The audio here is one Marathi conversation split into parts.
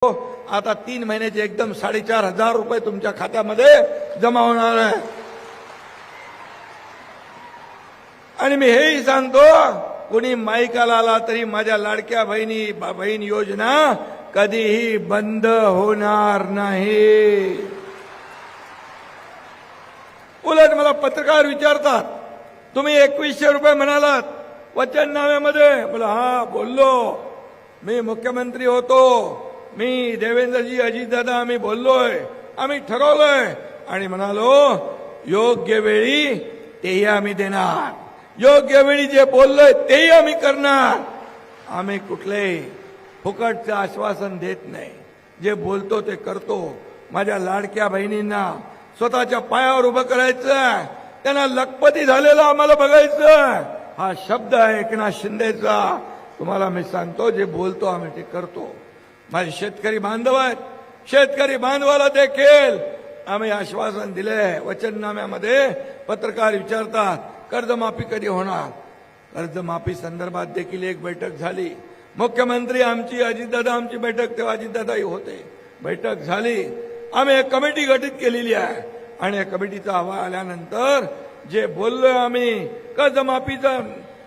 आता 3 महिन्याचे एकदम 4,500 रुपये तुमच्या खात्यामध्ये जमा होणार आहे। आणि मी हेही सांगतो, कोणी माईकाला आला तरी माझ्या लाडक्या बहीण योजना कधीही बंद होणार नाही। उलट मला पत्रकार विचारतात, तुम्ही 2100 रुपये म्हणालात वचननाम्यामध्ये। मला हा बोललो, मी मुख्यमंत्री होतो, मी देवेंद्रजी अजितदादा आम्ही बोललोय, आम्ही ठरवलंय आणि म्हणालो योग्य वेळी तेही आम्ही देणार, योग्य वेळी जे बोललोय तेही आम्ही करणार। आम्ही कुठलेही फुकटचं आश्वासन देत नाही, जे बोलतो ते करतो। माझ्या लाडक्या बहिणींना स्वतःच्या पायावर उभं करायचं, त्यांना लखपती झालेलं आम्हाला बघायचं। हा शब्द आहे एकनाथ शिंदेचा। तुम्हाला मी सांगतो, जे बोलतो आम्ही ते करतो। माझे शेतकरी बांधव आहेत, शेतकरी बांधवाला देखील आम्ही आश्वासन दिले वचननाम्यामध्ये। पत्रकार विचारतात कर्जमाफी कधी होणार, कर्जमाफी संदर्भात देखील एक बैठक झाली। मुख्यमंत्री आमची, अजितदादा आमची बैठक, तेव्हा अजितदादाही होते, बैठक झाली। आम्ही एक कमिटी गठीत केलेली आहे आणि या कमिटीचा अहवाल आल्यानंतर जे बोललोय आम्ही, कर्जमाफीचं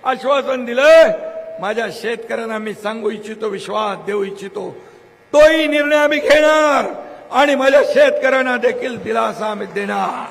आश्वासन दिलंय, माझ्या शेतकऱ्यांना मी सांगू इच्छितो, विश्वास देऊ इच्छितो, तोही निर्णय आम्ही घेणार आणि माझ्या शेतकऱ्यांना देखील दिलासा आम्ही देणार।